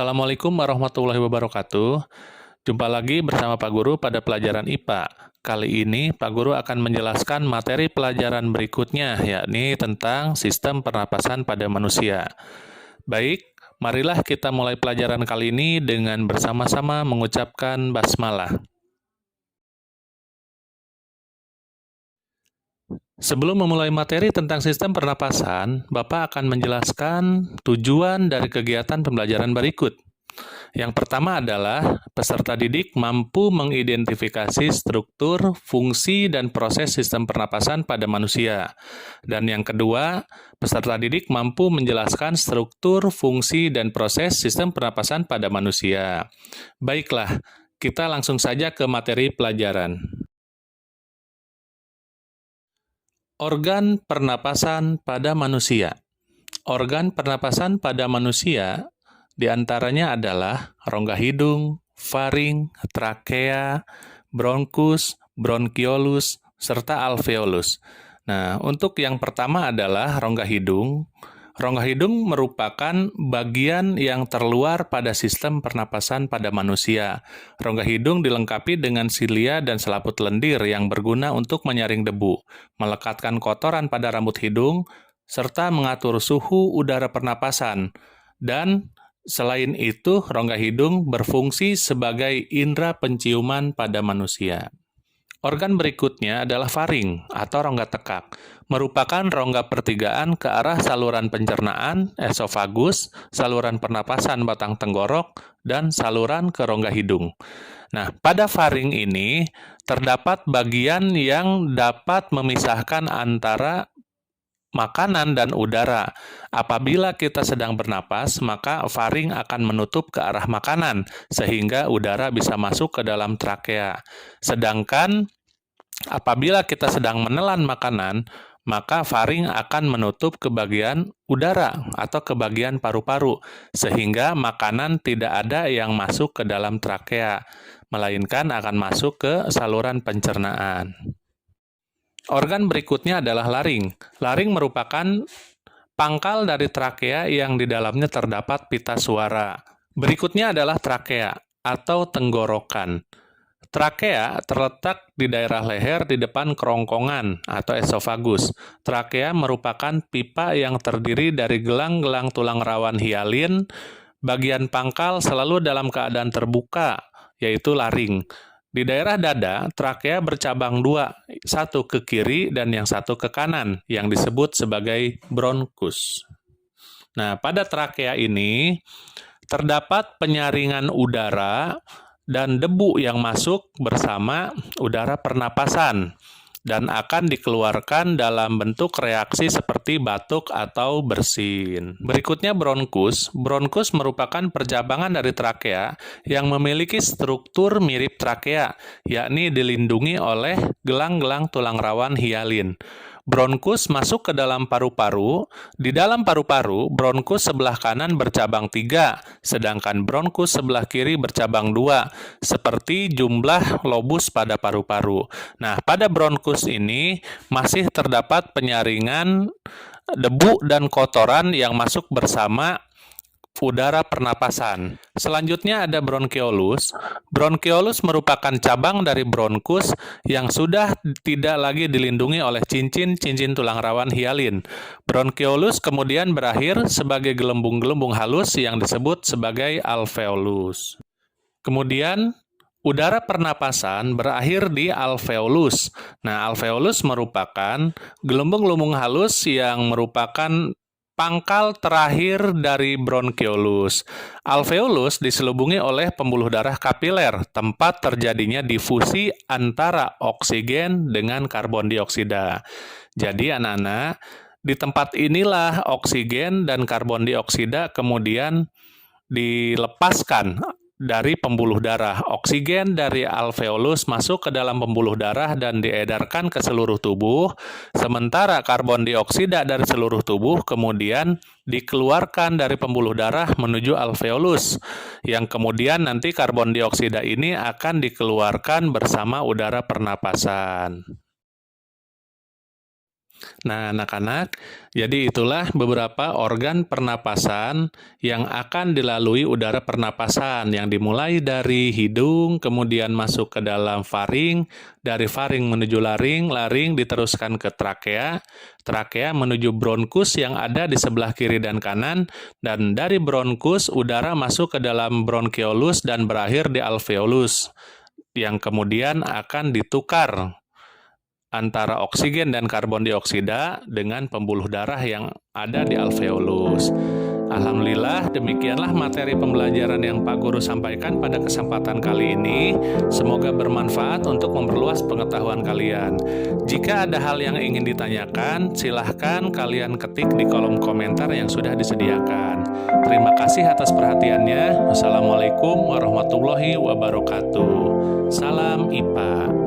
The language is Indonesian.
Assalamualaikum warahmatullahi wabarakatuh. Jumpa lagi bersama Pak Guru pada pelajaran IPA. Kali ini Pak Guru akan menjelaskan materi pelajaran berikutnya, yakni tentang sistem pernapasan pada manusia. Baik, marilah kita mulai pelajaran kali ini dengan bersama-sama mengucapkan basmalah. Sebelum memulai materi tentang sistem pernapasan, Bapak akan menjelaskan tujuan dari kegiatan pembelajaran berikut. Yang pertama adalah peserta didik mampu mengidentifikasi struktur, fungsi, dan proses sistem pernapasan pada manusia. Dan yang kedua, peserta didik mampu menjelaskan struktur, fungsi, dan proses sistem pernapasan pada manusia. Baiklah, kita langsung saja ke materi pelajaran. Organ pernapasan pada manusia. Organ pernapasan pada manusia diantaranya adalah rongga hidung, faring, trakea, bronkus, bronkiolus, serta alveolus. Nah, untuk yang pertama adalah rongga hidung. Rongga hidung merupakan bagian yang terluar pada sistem pernapasan pada manusia. Rongga hidung dilengkapi dengan silia dan selaput lendir yang berguna untuk menyaring debu, melekatkan kotoran pada rambut hidung, serta mengatur suhu udara pernapasan. Dan selain itu, rongga hidung berfungsi sebagai indera penciuman pada manusia. Organ berikutnya adalah faring atau rongga tekak, merupakan rongga pertigaan ke arah saluran pencernaan, esofagus, saluran pernapasan batang tenggorok, dan saluran ke rongga hidung. Nah, pada faring ini terdapat bagian yang dapat memisahkan antara makanan dan udara. Apabila kita sedang bernapas, maka faring akan menutup ke arah makanan, sehingga udara bisa masuk ke dalam trakea. Sedangkan apabila kita sedang menelan makanan, maka faring akan menutup ke bagian udara atau ke bagian paru-paru, sehingga makanan tidak ada yang masuk ke dalam trakea, melainkan akan masuk ke saluran pencernaan. Organ berikutnya adalah laring. Laring merupakan pangkal dari trakea yang di dalamnya terdapat pita suara. Berikutnya adalah trakea atau tenggorokan. Trakea terletak di daerah leher di depan kerongkongan atau esofagus. Trakea merupakan pipa yang terdiri dari gelang-gelang tulang rawan hialin. Bagian pangkal selalu dalam keadaan terbuka, yaitu laring. Di daerah dada, trakea bercabang dua, satu ke kiri dan yang satu ke kanan, yang disebut sebagai bronkus. Nah, pada trakea ini terdapat penyaringan udara dan debu yang masuk bersama udara pernapasan dan akan dikeluarkan dalam bentuk reaksi seperti batuk atau bersin. Berikutnya bronkus. Bronkus merupakan percabangan dari trakea yang memiliki struktur mirip trakea, yakni dilindungi oleh gelang-gelang tulang rawan hialin. Bronkus masuk ke dalam paru-paru. Di dalam paru-paru, bronkus sebelah kanan bercabang 3, sedangkan bronkus sebelah kiri bercabang 2, seperti jumlah lobus pada paru-paru. Nah, pada bronkus ini masih terdapat penyaringan debu dan kotoran yang masuk bersama udara pernapasan. Selanjutnya ada bronkiolus. Bronkiolus merupakan cabang dari bronkus yang sudah tidak lagi dilindungi oleh cincin-cincin tulang rawan hialin. Bronkiolus kemudian berakhir sebagai gelembung-gelembung halus yang disebut sebagai alveolus. Kemudian udara pernapasan berakhir di alveolus. Nah, alveolus merupakan gelembung-gelembung halus yang merupakan pangkal terakhir dari bronkiolus. Alveolus diselubungi oleh pembuluh darah kapiler, tempat terjadinya difusi antara oksigen dengan karbon dioksida. Jadi anak-anak, di tempat inilah oksigen dan karbon dioksida kemudian dilepaskan dari pembuluh darah. Oksigen dari alveolus masuk ke dalam pembuluh darah dan diedarkan ke seluruh tubuh, sementara karbon dioksida dari seluruh tubuh kemudian dikeluarkan dari pembuluh darah menuju alveolus, yang kemudian nanti karbon dioksida ini akan dikeluarkan bersama udara pernapasan. Nah, anak-anak, jadi itulah beberapa organ pernapasan yang akan dilalui udara pernapasan yang dimulai dari hidung, kemudian masuk ke dalam faring, dari faring menuju laring, laring diteruskan ke trakea, trakea menuju bronkus yang ada di sebelah kiri dan kanan, dan dari bronkus udara masuk ke dalam bronkiolus dan berakhir di alveolus, yang kemudian akan ditukar antara oksigen dan karbon dioksida dengan pembuluh darah yang ada di alveolus. Alhamdulillah, demikianlah materi pembelajaran yang Pak Guru sampaikan pada kesempatan kali ini. Semoga bermanfaat untuk memperluas pengetahuan kalian. Jika ada hal yang ingin ditanyakan, silahkan kalian ketik di kolom komentar yang sudah disediakan. Terima kasih atas perhatiannya. Wassalamualaikum warahmatullahi wabarakatuh. Salam IPA.